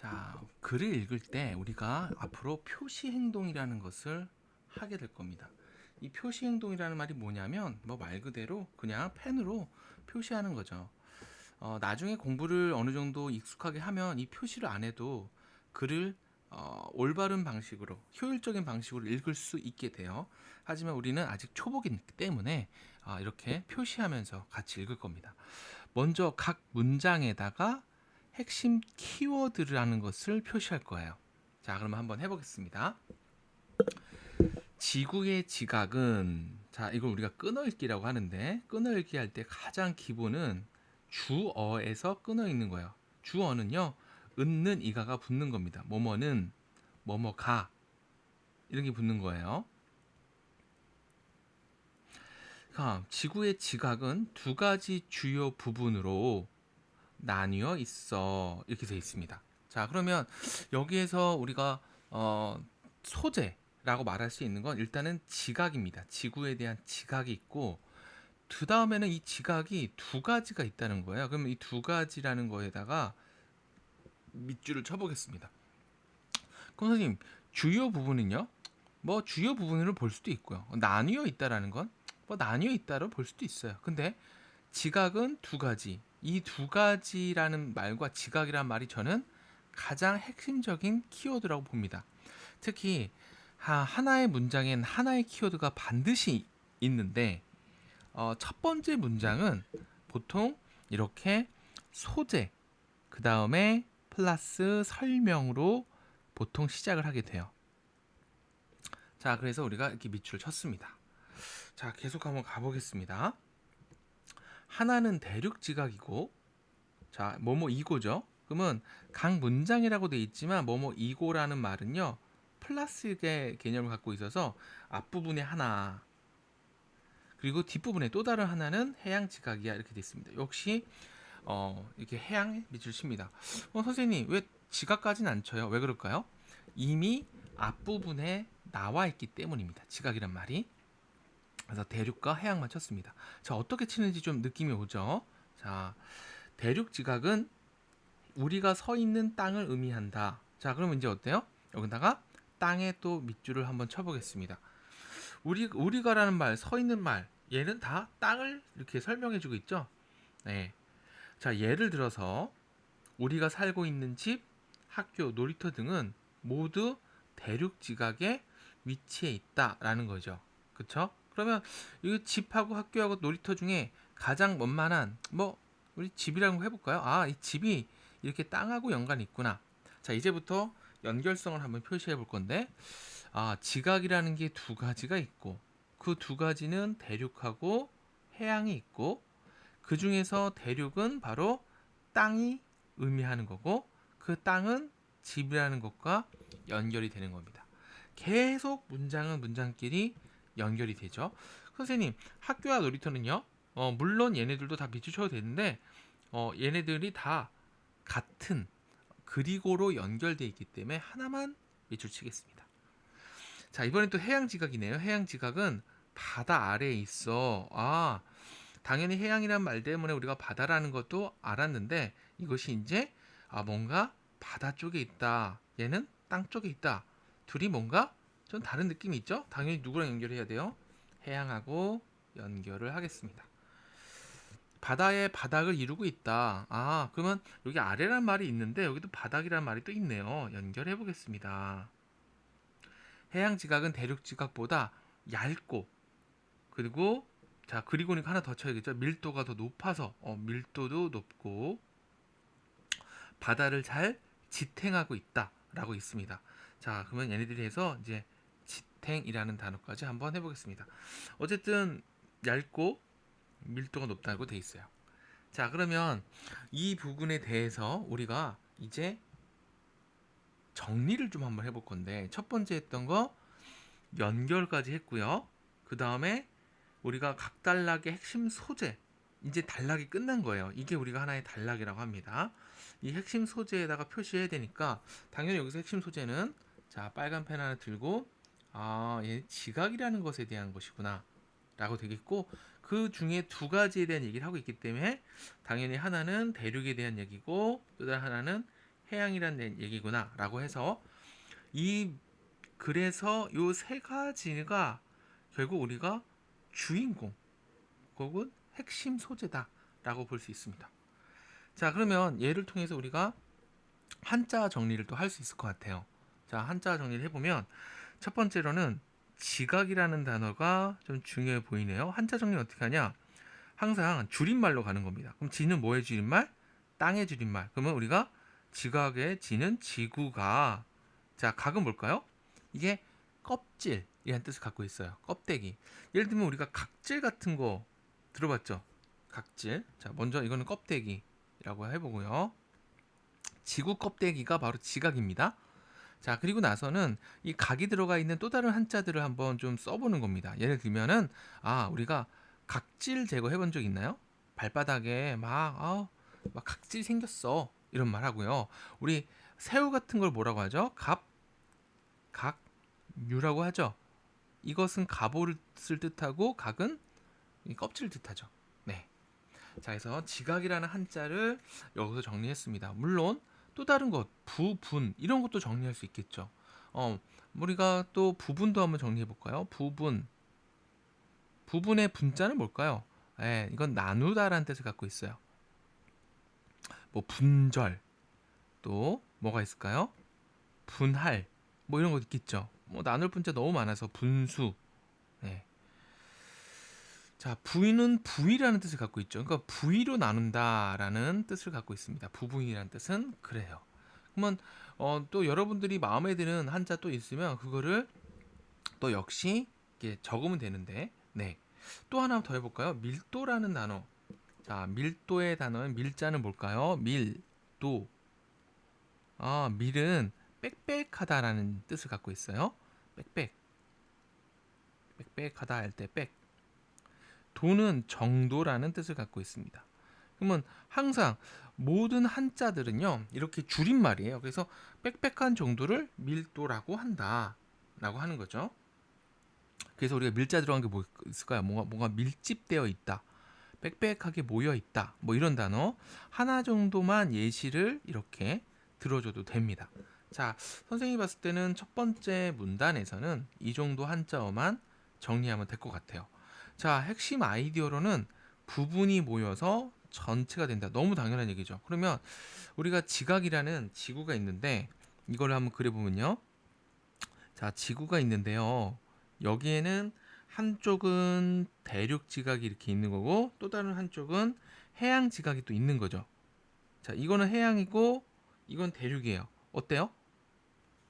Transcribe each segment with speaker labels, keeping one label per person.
Speaker 1: 자, 글을 읽을 때 우리가 앞으로 표시 행동이라는 것을 하게 될 겁니다. 이 표시 행동이라는 말이 뭐냐면 뭐 말 그대로 그냥 펜으로 표시하는 거죠. 나중에 공부를 어느 정도 익숙하게 하면 이 표시를 안 해도 글을 올바른 방식으로 효율적인 방식으로 읽을 수 있게 돼요. 하지만 우리는 아직 초보이기 때문에 이렇게 표시하면서 같이 읽을 겁니다. 먼저 각 문장에다가 핵심 키워드라는 것을 표시할 거예요. 자, 그러면 한번 해보겠습니다. 지구의 지각은, 자, 이걸 우리가 끊어읽기라고 하는데, 끊어읽기 할 때 가장 기본은 주어에서 끊어읽는 거예요. 주어는요, 은는 이가가 붙는 겁니다. 뭐뭐는, 뭐뭐가, 이런 게 붙는 거예요. 지구의 지각은 두 가지 주요 부분으로 나뉘어 있어. 이렇게 되어 있습니다. 자, 그러면 여기에서 우리가 소재라고 말할 수 있는 건 일단은 지각입니다. 지구에 대한 지각이 있고 그 다음에는 이 지각이 두 가지가 있다는 거예요. 그러면 이 두 가지라는 거에다가 밑줄을 쳐보겠습니다. 그럼 선생님, 주요 부분은요? 뭐 주요 부분으로 볼 수도 있고요. 나뉘어 있다라는 건 뭐 나뉘어 있다로 볼 수도 있어요. 근데 지각은 두 가지. 이 두 가지라는 말과 지각이란 말이 저는 가장 핵심적인 키워드라고 봅니다. 특히 하나의 문장엔 하나의 키워드가 반드시 있는데 첫 번째 문장은 보통 이렇게 소재, 그 다음에 플러스 설명으로 보통 시작을 하게 돼요. 자, 그래서 우리가 이렇게 밑줄을 쳤습니다. 자, 계속 한번 가보겠습니다. 하나는 대륙지각이고, 자, 뭐뭐 이고죠. 그러면 각 문장이라고 돼 있지만 뭐뭐 이고라는 말은요 플러스의 개념을 갖고 있어서 앞부분에 하나, 그리고 뒷부분에 또 다른 하나는 해양지각이야, 이렇게 돼 있습니다. 역시 이렇게 해양에 밑줄 칩니다. 선생님, 왜 지각까지는 안 쳐요? 왜 그럴까요? 이미 앞부분에 나와 있기 때문입니다. 지각이란 말이. 그래서 대륙과 해양만 쳤습니다. 자, 어떻게 치는지 좀 느낌이 오죠? 자, 대륙 지각은 우리가 서 있는 땅을 의미한다. 자, 그러면 이제 어때요? 여기다가 땅에 또 밑줄을 한번 쳐보겠습니다. 우리가라는 말, 서 있는 말, 얘는 다 땅을 이렇게 설명해주고 있죠. 네. 자, 예를 들어서 우리가 살고 있는 집, 학교, 놀이터 등은 모두 대륙 지각에 위치해 있다라는 거죠. 그쵸? 그러면 이 집하고 학교하고 놀이터 중에 가장 원만한 뭐 우리 집이라고 해볼까요? 이 집이 이렇게 땅하고 연관이 있구나. 자, 이제부터 연결성을 한번 표시해 볼 건데, 지각이라는 게 두 가지가 있고 그 두 가지는 대륙하고 해양이 있고, 그 중에서 대륙은 바로 땅이 의미하는 거고 그 땅은 집이라는 것과 연결이 되는 겁니다. 계속 문장은 문장끼리 연결이 되죠. 선생님, 학교와 놀이터는요, 물론 얘네들도 다 밑줄 쳐도 되는데 얘네들이 다 같은 그리고로 연결되어 있기 때문에 하나만 밑줄 치겠습니다. 자, 이번엔 또 해양지각이네요. 해양지각은 바다 아래에 있어. 당연히 해양이란 말 때문에 우리가 바다라는 것도 알았는데 이것이 이제 뭔가 바다 쪽에 있다, 얘는 땅 쪽에 있다, 둘이 뭔가 좀 다른 느낌이 있죠. 당연히 누구랑 연결해야 돼요? 해양하고 연결을 하겠습니다. 바다의 바닥을 이루고 있다. 그러면 여기 아래란 말이 있는데 여기도 바닥이란 말이 또 있네요. 연결해 보겠습니다. 해양 지각은 대륙 지각보다 얇고, 그리고 자, 그리고니까 하나 더 쳐야겠죠. 밀도가 더 높아서 밀도도 높고 바다를 잘 지탱하고 있다라고 있습니다. 자, 그러면 얘네들이 해서 이제 지탱이라는 단어까지 한번 해보겠습니다. 어쨌든 얇고 밀도가 높다고 돼 있어요. 자, 그러면 이 부분에 대해서 우리가 이제 정리를 좀 한번 해볼 건데, 첫 번째 했던 거 연결까지 했고요. 그 다음에 우리가 각 단락의 핵심 소재, 이제 단락이 끝난 거예요. 이게 우리가 하나의 단락이라고 합니다. 이 핵심 소재에다가 표시해야 되니까 당연히 여기서 핵심 소재는, 자, 빨간 펜 하나 들고 얘 지각이라는 것에 대한 것이구나 라고 되겠고, 그 중에 두 가지에 대한 얘기를 하고 있기 때문에 당연히 하나는 대륙에 대한 얘기고 또 다른 하나는 해양이란 얘기구나라고 해서 이 그래서 요 세 가지가 결국 우리가 주인공 혹은 핵심 소재다라고 볼 수 있습니다. 자, 그러면 얘를 통해서 우리가 한자 정리를 또 할 수 있을 것 같아요. 자, 한자 정리를 해보면 첫 번째로는 지각이라는 단어가 좀 중요해 보이네요. 한자 정리 어떻게 하냐? 항상 줄임말로 가는 겁니다. 그럼 지는 뭐의 줄임말? 땅의 줄임말. 그러면 우리가 지각의 지는 지구가, 자, 각은 뭘까요? 이게 껍질이라는 뜻을 갖고 있어요. 껍데기. 예를 들면 우리가 각질 같은 거 들어봤죠? 각질. 자, 먼저 이거는 껍데기라고 해보고요. 지구 껍데기가 바로 지각입니다. 자, 그리고 나서는 이 각이 들어가 있는 또 다른 한자들을 한번 좀 써보는 겁니다. 예를 들면은 우리가 각질 제거해 본 적 있나요? 발바닥에 막 각질 생겼어 이런 말 하고요. 우리 새우 같은 걸 뭐라고 하죠? 각유라고 하죠. 이것은 갑옷을 뜻하고 각은 이 껍질을 뜻하죠. 네. 자, 그래서 지각이라는 한자를 여기서 정리했습니다. 물론 또 다른 것, 부분 이런 것도 정리할 수 있겠죠. 우리가 또 부분도 한번 정리해 볼까요? 부분의 분자는 뭘까요? 이건 나누다라는 뜻을 갖고 있어요. 뭐 분절, 또 뭐가 있을까요? 분할, 뭐 이런 거 있겠죠. 뭐 나눌 분자 너무 많아서 분수. 네. 자, 부위는 부위라는 뜻을 갖고 있죠. 그러니까 부위로 나눈다라는 뜻을 갖고 있습니다. 부분이라는 뜻은 그래요. 그러면 또 여러분들이 마음에 드는 한자 또 있으면 그거를 또 역시 이렇게 적으면 되는데, 네. 또 하나 더 해볼까요? 밀도라는 단어. 자, 밀도의 단어는 밀자는 뭘까요? 밀도. 밀은 빽빽하다라는 뜻을 갖고 있어요. 빽빽하다 할 때 빽. 도는 정도라는 뜻을 갖고 있습니다. 그러면 항상 모든 한자들은요 이렇게 줄임말이에요. 그래서 빽빽한 정도를 밀도라고 한다라고 하는 거죠. 그래서 우리가 밀자 들어간 게 뭐 있을까요? 뭔가 밀집되어 있다, 빽빽하게 모여 있다, 뭐 이런 단어 하나 정도만 예시를 이렇게 들어줘도 됩니다. 자, 선생님이 봤을 때는 첫 번째 문단에서는 이 정도 한자어만 정리하면 될 것 같아요. 자, 핵심 아이디어로는 부분이 모여서 전체가 된다. 너무 당연한 얘기죠. 그러면 우리가 지각이라는 지구가 있는데 이걸 한번 그려보면요. 자, 지구가 있는데요. 여기에는 한쪽은 대륙 지각이 이렇게 있는 거고 또 다른 한쪽은 해양 지각이 또 있는 거죠. 자, 이거는 해양이고 이건 대륙이에요. 어때요?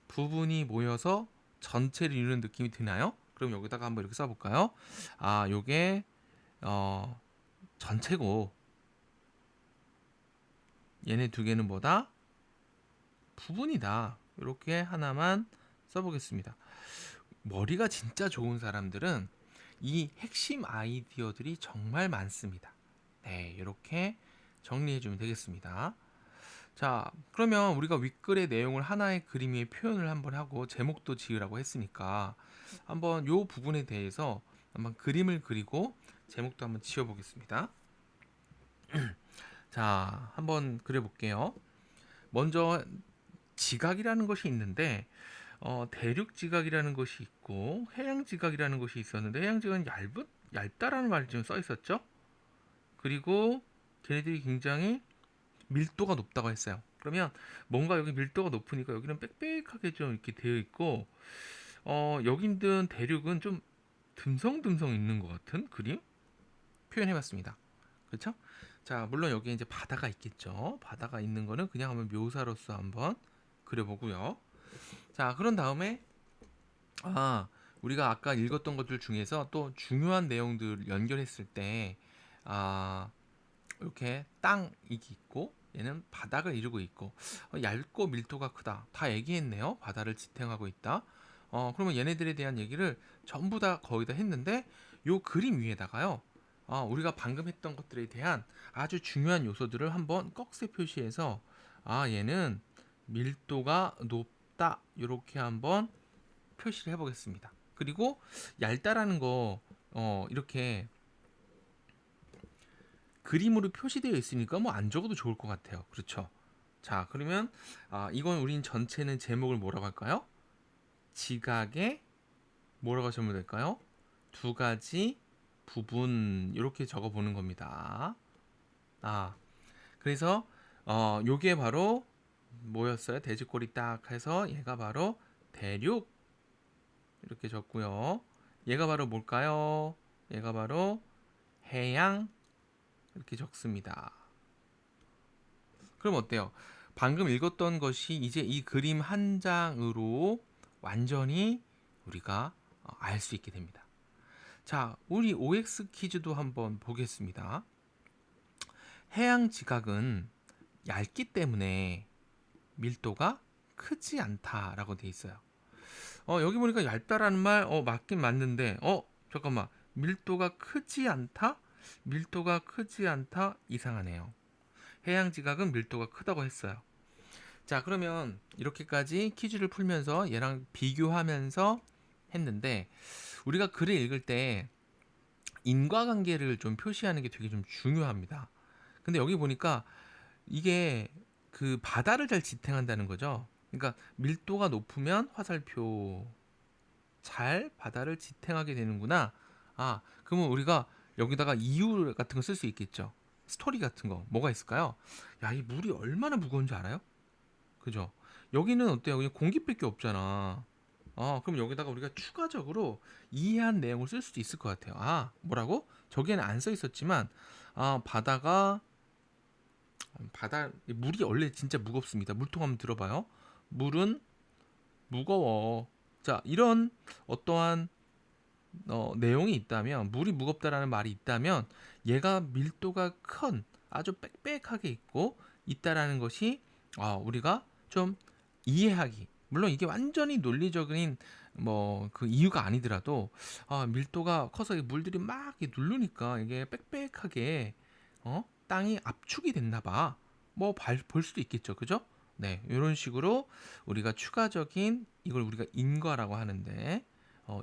Speaker 1: 부분이 모여서 전체를 이루는 느낌이 드나요? 그럼 여기다가 한번 이렇게 써볼까요? 요게 전체고 얘네 두 개는 뭐다? 부분이다. 이렇게 하나만 써보겠습니다. 머리가 진짜 좋은 사람들은 이 핵심 아이디어들이 정말 많습니다. 네, 이렇게 정리해주면 되겠습니다. 자, 그러면 우리가 윗글의 내용을 하나의 그림 위에 표현을 한번 하고 제목도 지으라고 했으니까 한번 요 부분에 대해서 한번 그림을 그리고 제목도 한번 지어보겠습니다. 자, 한번 그려볼게요. 먼저 지각이라는 것이 있는데 대륙 지각이라는 것이 있고 해양 지각이라는 것이 있었는데 해양 지각은 얇다라는 말이 좀 써 있었죠. 그리고 걔네들이 굉장히 밀도가 높다고 했어요. 그러면 뭔가 여기 밀도가 높으니까 여기는 빽빽하게 좀 이렇게 되어 있고 여기는 대륙은 좀 듬성듬성 있는 것 같은 그림 표현해봤습니다. 그렇죠? 자, 물론 여기에 이제 바다가 있겠죠. 바다가 있는 거는 그냥 한번 묘사로서 한번 그려보고요. 자, 그런 다음에 우리가 아까 읽었던 것들 중에서 또 중요한 내용들 연결했을 때 이렇게 땅이 있고 얘는 바닥을 이루고 있고 얇고 밀도가 크다 다 얘기했네요. 바다를 지탱하고 있다. 그러면 얘네들에 대한 얘기를 전부 다 거의 다 했는데 요 그림 위에다가요 우리가 방금 했던 것들에 대한 아주 중요한 요소들을 한번 꺽쇠 표시해서 얘는 밀도가 높다 이렇게 한번 표시를 해보겠습니다. 그리고 얇다라는 거 이렇게 그림으로 표시되어 있으니까 뭐 안 적어도 좋을 것 같아요. 그렇죠? 자, 그러면 이건 우린 전체는 제목을 뭐라고 할까요? 지각의 뭐라고 하시면 될까요? 두 가지 부분 이렇게 적어 보는 겁니다. 아, 그래서 요게 바로 뭐였어요? 돼지꼬리 딱 해서 얘가 바로 대륙 이렇게 적고요. 얘가 바로 뭘까요? 얘가 바로 해양 이렇게 적습니다. 그럼 어때요? 방금 읽었던 것이 이제 이 그림 한 장으로 완전히 우리가 알 수 있게 됩니다. 자, 우리 OX 퀴즈도 한번 보겠습니다. 해양 지각은 얇기 때문에 밀도가 크지 않다라고 돼 있어요. 여기 보니까 얇다라는 말 맞긴 맞는데 잠깐만. 밀도가 크지 않다? 밀도가 크지 않다? 이상하네요. 해양 지각은 밀도가 크다고 했어요. 자, 그러면 이렇게까지 퀴즈를 풀면서 얘랑 비교하면서 했는데 우리가 글을 읽을 때 인과관계를 좀 표시하는 게 되게 좀 중요합니다. 근데 여기 보니까 이게 그 바다를 잘 지탱한다는 거죠. 그러니까 밀도가 높으면 화살표 잘 바다를 지탱하게 되는구나. 그러면 우리가 여기다가 이유 같은 거 쓸 수 있겠죠. 스토리 같은 거 뭐가 있을까요? 야, 이 물이 얼마나 무거운지 알아요? 그죠? 여기는 어때요? 그냥 공기밖에 없잖아. 그럼 여기다가 우리가 추가적으로 이해한 내용을 쓸 수도 있을 것 같아요. 뭐라고? 저기에는 안 써 있었지만, 바다, 물이 원래 진짜 무겁습니다. 물통 한번 들어봐요. 물은 무거워. 자, 이런 어떠한 내용이 있다면, 물이 무겁다라는 말이 있다면, 얘가 밀도가 큰, 아주 빽빽하게 있고, 있다라는 것이, 우리가 좀 이해하기. 물론 이게 완전히 논리적인 뭐 그 이유가 아니더라도 밀도가 커서 이 물들이 막 이렇게 누르니까 이게 빽빽하게 땅이 압축이 됐나 봐. 뭐 볼 수도 있겠죠. 그죠? 네, 이런 식으로 우리가 추가적인 이걸 우리가 인과라고 하는데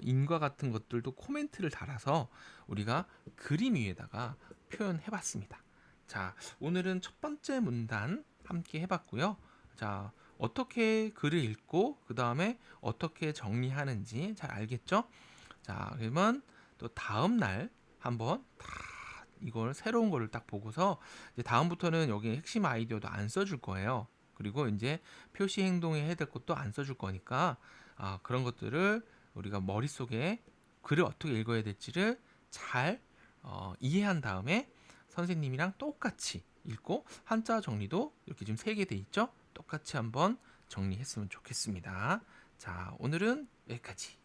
Speaker 1: 인과 같은 것들도 코멘트를 달아서 우리가 그림 위에다가 표현해 봤습니다. 자, 오늘은 첫 번째 문단 함께 해봤고요. 자, 어떻게 글을 읽고 그 다음에 어떻게 정리하는지 잘 알겠죠? 자, 그러면 또 다음 날 한번 다 이걸 새로운 거를 딱 보고서 이제 다음부터는 여기 핵심 아이디어도 안 써줄 거예요. 그리고 이제 표시 행동에 해야 될 것도 안 써줄 거니까 그런 것들을 우리가 머릿속에 글을 어떻게 읽어야 될지를 잘 이해한 다음에 선생님이랑 똑같이 읽고 한자 정리도 이렇게 지금 3개 돼 있죠? 똑같이 한번 정리했으면 좋겠습니다. 자, 오늘은 여기까지.